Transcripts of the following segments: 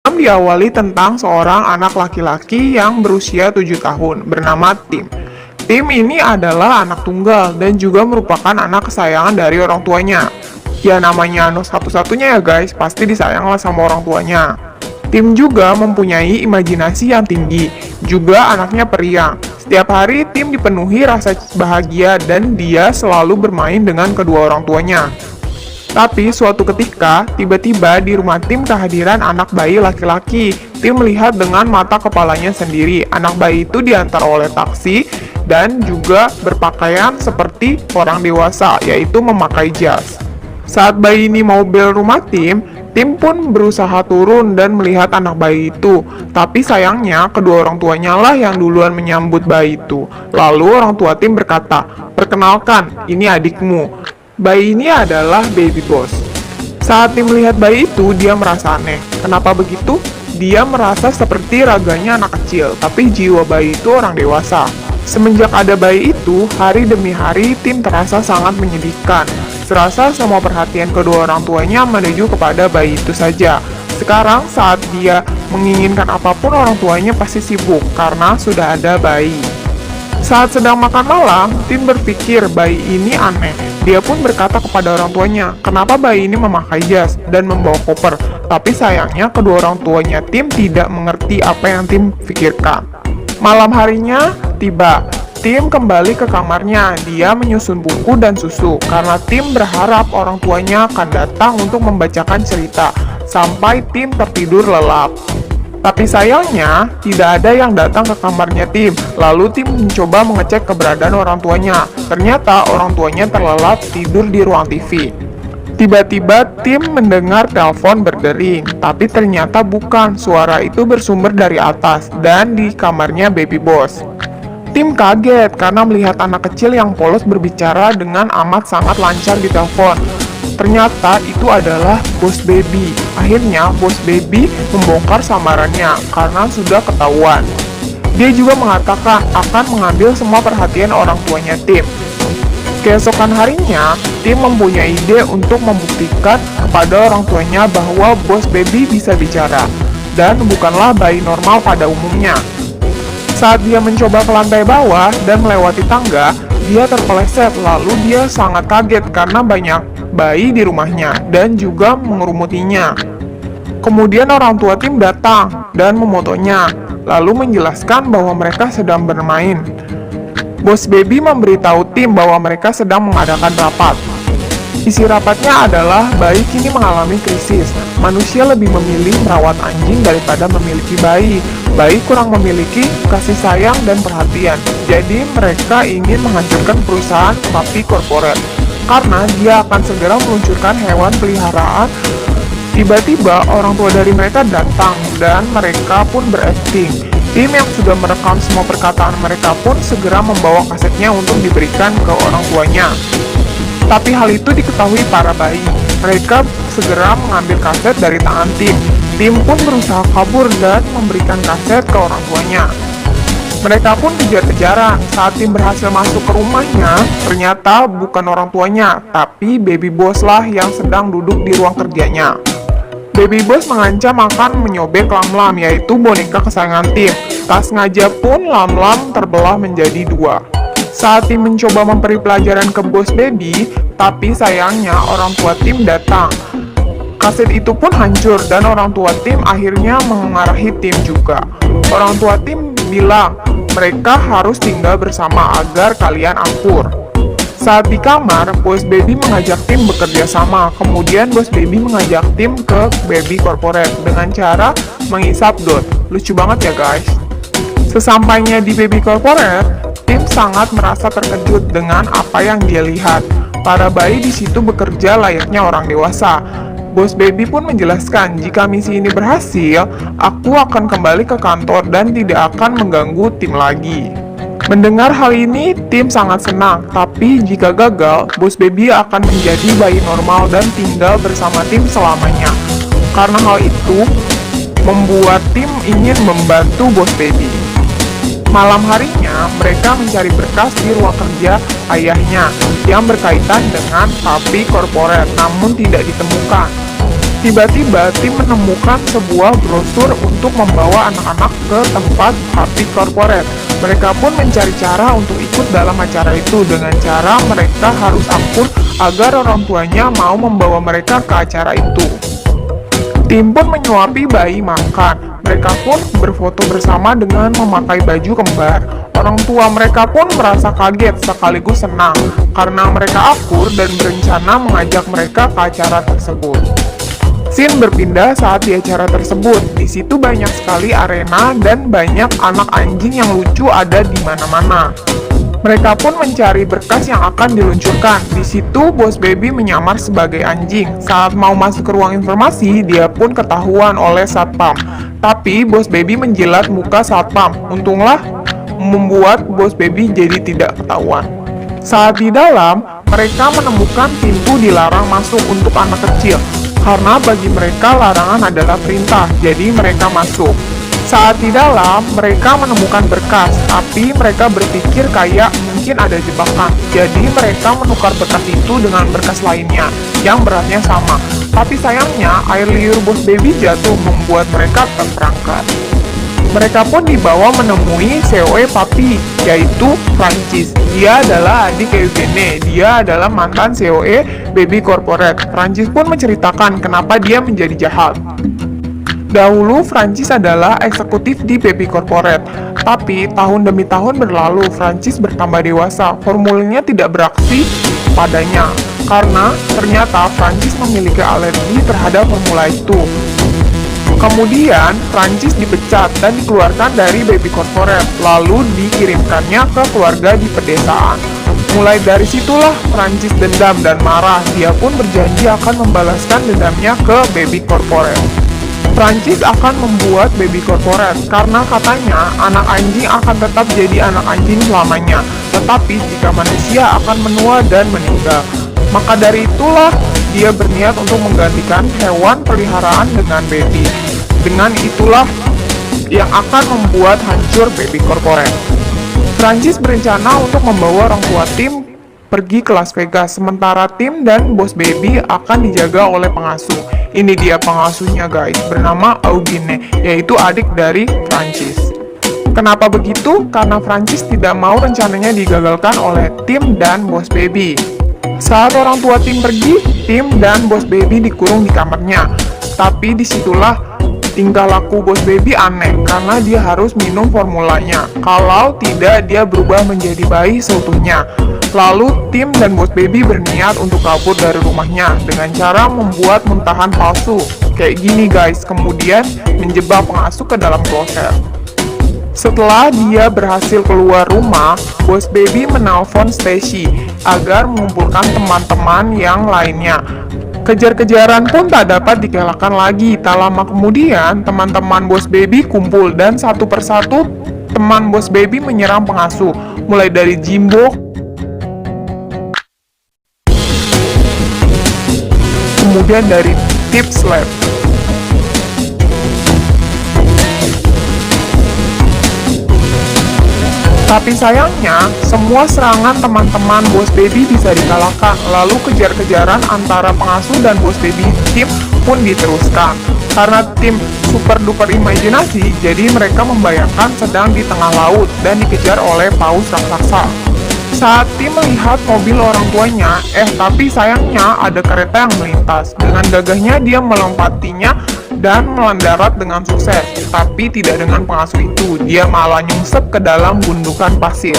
Diawali tentang seorang anak laki-laki yang berusia 7 tahun bernama Tim. Tim ini adalah anak tunggal dan juga merupakan anak kesayangan dari orang tuanya. Ya namanya anak satu-satunya ya guys, pasti disayang lah sama orang tuanya. Tim juga mempunyai imajinasi yang tinggi, juga anaknya periang. Setiap hari Tim dipenuhi rasa bahagia dan dia selalu bermain dengan kedua orang tuanya. Tapi suatu ketika, tiba-tiba di rumah Tim kehadiran anak bayi laki-laki. Tim melihat dengan mata kepalanya sendiri. Anak bayi itu diantar oleh taksi dan juga berpakaian seperti orang dewasa, yaitu memakai jas. Saat bayi ini mau bel rumah Tim pun berusaha turun dan melihat anak bayi itu. Tapi sayangnya, kedua orang tuanya lah yang duluan menyambut bayi itu. Lalu orang tua Tim berkata, "Perkenalkan, ini adikmu." Bayi ini adalah Baby Boss. Saat Tim melihat bayi itu, dia merasa aneh. Kenapa begitu? Dia merasa seperti raganya anak kecil, tapi jiwa bayi itu orang dewasa. Semenjak ada bayi itu, hari demi hari Tim terasa sangat menyedihkan. Serasa semua perhatian kedua orang tuanya menuju kepada bayi itu saja. Sekarang saat dia menginginkan apapun, orang tuanya pasti sibuk karena sudah ada bayi. Saat sedang makan malam, Tim berpikir bayi ini aneh. Dia pun berkata kepada orang tuanya, kenapa bayi ini memakai jas dan membawa koper. Tapi sayangnya kedua orang tuanya Tim tidak mengerti apa yang Tim pikirkan. Malam harinya tiba. Tim kembali ke kamarnya. Dia menyusun buku dan susu karena Tim berharap orang tuanya akan datang untuk membacakan cerita sampai Tim tertidur lelap. Tapi sayangnya, tidak ada yang datang ke kamarnya Tim. Lalu Tim mencoba mengecek keberadaan orang tuanya. Ternyata orang tuanya terlelap tidur di ruang TV. Tiba-tiba Tim mendengar telepon berdering, tapi ternyata bukan. Suara itu bersumber dari atas dan di kamarnya Baby Boss. Tim kaget karena melihat anak kecil yang polos berbicara dengan amat sangat lancar di telepon. Ternyata itu adalah Boss Baby. Akhirnya Boss Baby membongkar samarannya karena sudah ketahuan. Dia juga mengatakan akan mengambil semua perhatian orang tuanya Tim. Keesokan harinya, Tim mempunyai ide untuk membuktikan kepada orang tuanya bahwa Boss Baby bisa bicara dan bukanlah bayi normal pada umumnya. Saat dia mencoba ke lantai bawah dan melewati tangga, dia terpeleset. Lalu dia sangat kaget karena banyak bayi di rumahnya dan juga mengerumutinya. Kemudian orang tua Tim datang dan memotonya, lalu menjelaskan bahwa mereka sedang bermain. Boss Baby memberitahu Tim bahwa mereka sedang mengadakan rapat. Isi rapatnya adalah bayi kini mengalami krisis. Manusia lebih memilih merawat anjing daripada memiliki bayi. Bayi kurang memiliki kasih sayang dan perhatian. Jadi mereka ingin menghancurkan perusahaan sapi korporat karena dia akan segera meluncurkan hewan peliharaan. Tiba-tiba orang tua dari mereka datang dan mereka pun berakting. Tim yang sudah merekam semua perkataan mereka pun segera membawa kasetnya untuk diberikan ke orang tuanya. Tapi hal itu diketahui para bayi. Mereka segera mengambil kaset dari tangan Tim. Tim pun berusaha kabur dan memberikan kaset ke orang tuanya. Mereka pun kejar-kejaran. Saat Tim berhasil masuk ke rumahnya, ternyata bukan orang tuanya, tapi Baby Boss lah yang sedang duduk di ruang kerjanya. Baby Boss mengancam akan menyobek Lam-Lam, yaitu boneka kesayangan Tim. Tak sengaja pun Lam-Lam terbelah menjadi dua. Saat Tim mencoba memberi pelajaran ke Boss Baby, tapi sayangnya orang tua Tim datang. Kaset itu pun hancur dan orang tua Tim akhirnya mengarahi Tim juga. Orang tua Tim bilang mereka harus tinggal bersama agar kalian akur. Saat di kamar, Boss Baby mengajak Tim bekerja sama. Kemudian Boss Baby mengajak Tim ke Baby Corporate dengan cara menghisap dot. Lucu banget ya guys. Sesampainya di Baby Corporate, Tim sangat merasa terkejut dengan apa yang dia lihat. Para bayi di situ bekerja layaknya orang dewasa. Boss Baby pun menjelaskan, jika misi ini berhasil, aku akan kembali ke kantor dan tidak akan mengganggu Tim lagi. Mendengar hal ini, Tim sangat senang. Tapi jika gagal, Boss Baby akan menjadi bayi normal dan tinggal bersama Tim selamanya. Karena hal itu, membuat Tim ingin membantu Boss Baby. Malam harinya, mereka mencari berkas di ruang kerja ayahnya yang berkaitan dengan sapi korporat, namun tidak ditemukan. Tiba-tiba tim menemukan sebuah brosur untuk membawa anak-anak ke tempat party corporate. Mereka pun mencari cara untuk ikut dalam acara itu dengan cara mereka harus akur agar orang tuanya mau membawa mereka ke acara itu. Tim pun menyuapi bayi makan. Mereka pun berfoto bersama dengan memakai baju kembar. Orang tua mereka pun merasa kaget sekaligus senang karena mereka akur dan berencana mengajak mereka ke acara tersebut. Scene berpindah saat di acara tersebut. Di situ banyak sekali arena dan banyak anak anjing yang lucu ada di mana-mana. Mereka pun mencari berkas yang akan diluncurkan. Di situ Boss Baby menyamar sebagai anjing. Saat mau masuk ke ruang informasi, dia pun ketahuan oleh satpam. Tapi Boss Baby menjilat muka satpam. Untunglah membuat Boss Baby jadi tidak ketahuan. Saat di dalam, mereka menemukan pintu dilarang masuk untuk anak kecil. Karena bagi mereka larangan adalah perintah, jadi mereka masuk. Saat di dalam, mereka menemukan berkas, tapi mereka berpikir kayak mungkin ada jebakan. Jadi mereka menukar berkas itu dengan berkas lainnya, yang beratnya sama. Tapi sayangnya, air liur Boss Baby jatuh membuat mereka terperangkap. Mereka pun dibawa menemui COE Papi, yaitu Francis. Dia adalah adik Eugene. Dia adalah mantan COE Baby Corporate. Francis pun menceritakan kenapa dia menjadi jahat. Dahulu, Francis adalah eksekutif di Baby Corporate. Tapi, tahun demi tahun berlalu, Francis bertambah dewasa. Formulanya tidak beraksi padanya. Karena ternyata Francis memiliki alergi terhadap formula itu. Kemudian, Francis dipecat dan dikeluarkan dari Baby Corporate, lalu dikirimkannya ke keluarga di pedesaan. Mulai dari situlah Francis dendam dan marah. Dia pun berjanji akan membalaskan dendamnya ke Baby Corporate. Francis akan membuat Baby Corporate karena katanya anak anjing akan tetap jadi anak anjing selamanya, tetapi jika manusia akan menua dan meninggal. Maka dari itulah dia berniat untuk menggantikan hewan peliharaan dengan Baby. Dengan itulah yang akan membuat hancur Baby Corporate. Francis berencana untuk membawa orang tua tim pergi ke Las Vegas, sementara tim dan Boss Baby akan dijaga oleh pengasuh. Ini dia pengasuhnya guys, bernama Eugene, yaitu adik dari Francis. Kenapa begitu? Karena Francis tidak mau rencananya digagalkan oleh tim dan Boss Baby. Saat orang tua tim pergi, tim dan Boss Baby dikurung di kamarnya. Tapi disitulah tingkah laku Boss Baby aneh, karena dia harus minum formulanya. Kalau tidak, dia berubah menjadi bayi seutuhnya. Lalu, tim dan Boss Baby berniat untuk kabur dari rumahnya dengan cara membuat muntahan palsu. Kayak gini guys, kemudian menjebak pengasuh ke dalam kloset. Setelah dia berhasil keluar rumah, Boss Baby menelpon Stacy agar mengumpulkan teman-teman yang lainnya. Kejar-kejaran pun tak dapat dikelakkan lagi. Tak lama kemudian, teman-teman Boss Baby kumpul dan satu persatu teman Boss Baby menyerang pengasuh. Mulai dari Jimbo, kemudian dari Tip Slap. Tapi sayangnya, semua serangan teman-teman Boss Baby bisa dikalahkan. Lalu kejar-kejaran antara pengasuh dan Boss Baby tim pun diteruskan. Karena tim super duper imajinasi, jadi mereka membayangkan sedang di tengah laut dan dikejar oleh paus raksasa. Saat tim melihat mobil orang tuanya, tapi sayangnya ada kereta yang melintas. Dengan gagahnya dia melompatinya dan mendarat dengan sukses, tapi tidak dengan pengasuh itu. Dia malah nyungsep ke dalam gundukan pasir.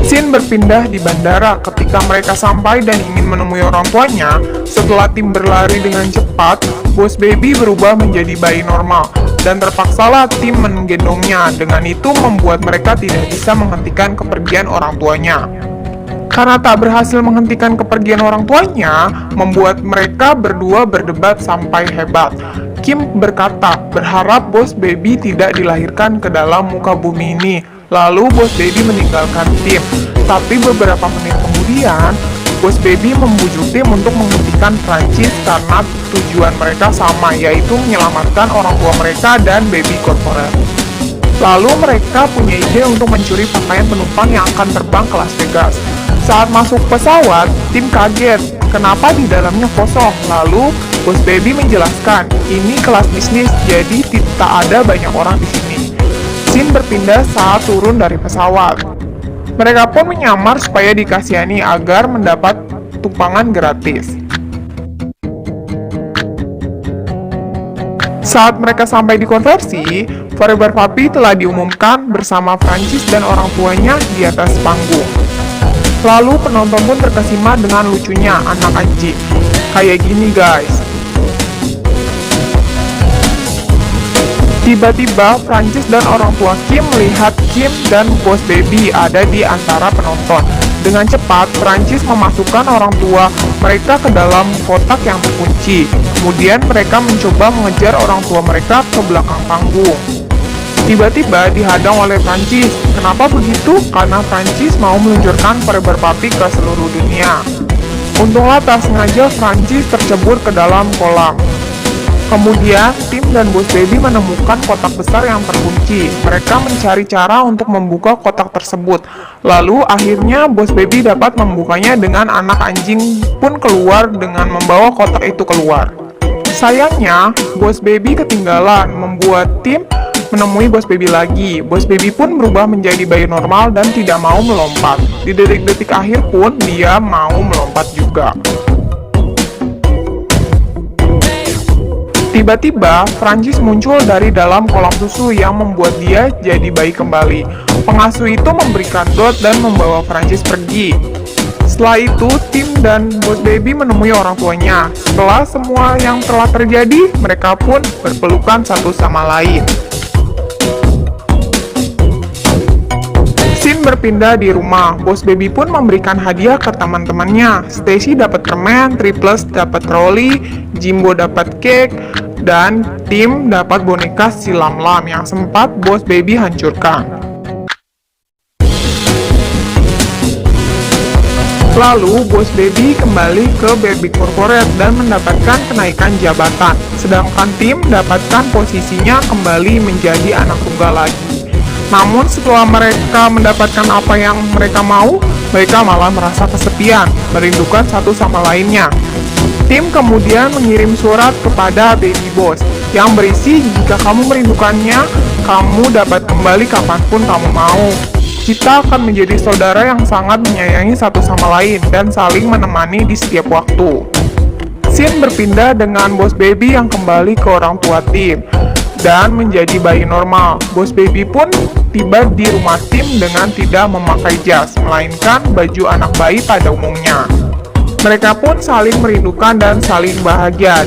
Scene berpindah di bandara ketika mereka sampai dan ingin menemui orang tuanya. Setelah tim berlari dengan cepat, Boss Baby berubah menjadi bayi normal dan terpaksalah tim menggendongnya. Dengan itu membuat mereka tidak bisa menghentikan kepergian orang tuanya. Karena tak berhasil menghentikan kepergian orang tuanya, membuat mereka berdua berdebat sampai hebat. Kim berkata, berharap Boss Baby tidak dilahirkan ke dalam muka bumi ini. Lalu Boss Baby meninggalkan tim. Tapi beberapa menit kemudian, Boss Baby membujuk tim untuk menghentikan Francis karena tujuan mereka sama, yaitu menyelamatkan orang tua mereka dan Baby Corporate. Lalu mereka punya ide untuk mencuri pakaian penumpang yang akan terbang ke Las Vegas. Saat masuk pesawat, tim kaget kenapa di dalamnya kosong. Lalu Bos Baby menjelaskan, ini kelas bisnis, jadi tidak ada banyak orang di sini. Scene berpindah saat turun dari pesawat. Mereka pun menyamar supaya dikasihani agar mendapat tumpangan gratis. Saat mereka sampai di konversi, Forever Puppy telah diumumkan bersama Francis dan orang tuanya di atas panggung. Lalu penonton pun terkesima dengan lucunya anak anjing. Kayak gini guys. Tiba-tiba Francis dan orang tua Kim melihat Kim dan Bos Baby ada di antara penonton. Dengan cepat, Francis memasukkan orang tua mereka ke dalam kotak yang terkunci. Kemudian mereka mencoba mengejar orang tua mereka ke belakang panggung. Tiba-tiba dihadang oleh Francis. Kenapa begitu? Karena Francis mau meluncurkan Forever Puppy ke seluruh dunia. Untunglah tak sengaja Francis tercebur ke dalam kolam. Kemudian, Tim dan Bos Baby menemukan kotak besar yang terkunci. Mereka mencari cara untuk membuka kotak tersebut. Lalu, akhirnya Bos Baby dapat membukanya dengan anak anjing pun keluar dengan membawa kotak itu keluar. Sayangnya, Bos Baby ketinggalan, membuat Tim menemui Bos Baby lagi. Bos Baby pun berubah menjadi bayi normal dan tidak mau melompat. Di detik-detik akhir pun, dia mau melompat juga. Tiba-tiba, Francis muncul dari dalam kolam susu yang membuat dia jadi bayi kembali. Pengasuh itu memberikan dot dan membawa Francis pergi. Setelah itu, Tim dan Bos Baby menemui orang tuanya. Setelah semua yang telah terjadi, mereka pun berpelukan satu sama lain. Scene berpindah di rumah. Bos Baby pun memberikan hadiah ke teman-temannya. Stacy dapat permen, Triplets dapat troli, Jimbo dapat cake, dan Tim dapat boneka si Lam-Lam yang sempat Bos Baby hancurkan. Lalu, Bos Baby kembali ke Baby Corporate dan mendapatkan kenaikan jabatan. Sedangkan Tim dapatkan posisinya kembali menjadi anak tunggal lagi. Namun setelah mereka mendapatkan apa yang mereka mau, mereka malah merasa kesepian, merindukan satu sama lainnya. Tim kemudian mengirim surat kepada Baby Boss yang berisi, jika kamu merindukannya, kamu dapat kembali kapanpun kamu mau. Kita akan menjadi saudara yang sangat menyayangi satu sama lain dan saling menemani di setiap waktu. Scene berpindah dengan Bos Baby yang kembali ke orang tua Tim dan menjadi bayi normal. Bos Baby pun tiba di rumah Tim dengan tidak memakai jas, melainkan baju anak bayi pada umumnya. Mereka pun saling merindukan dan saling bahagia.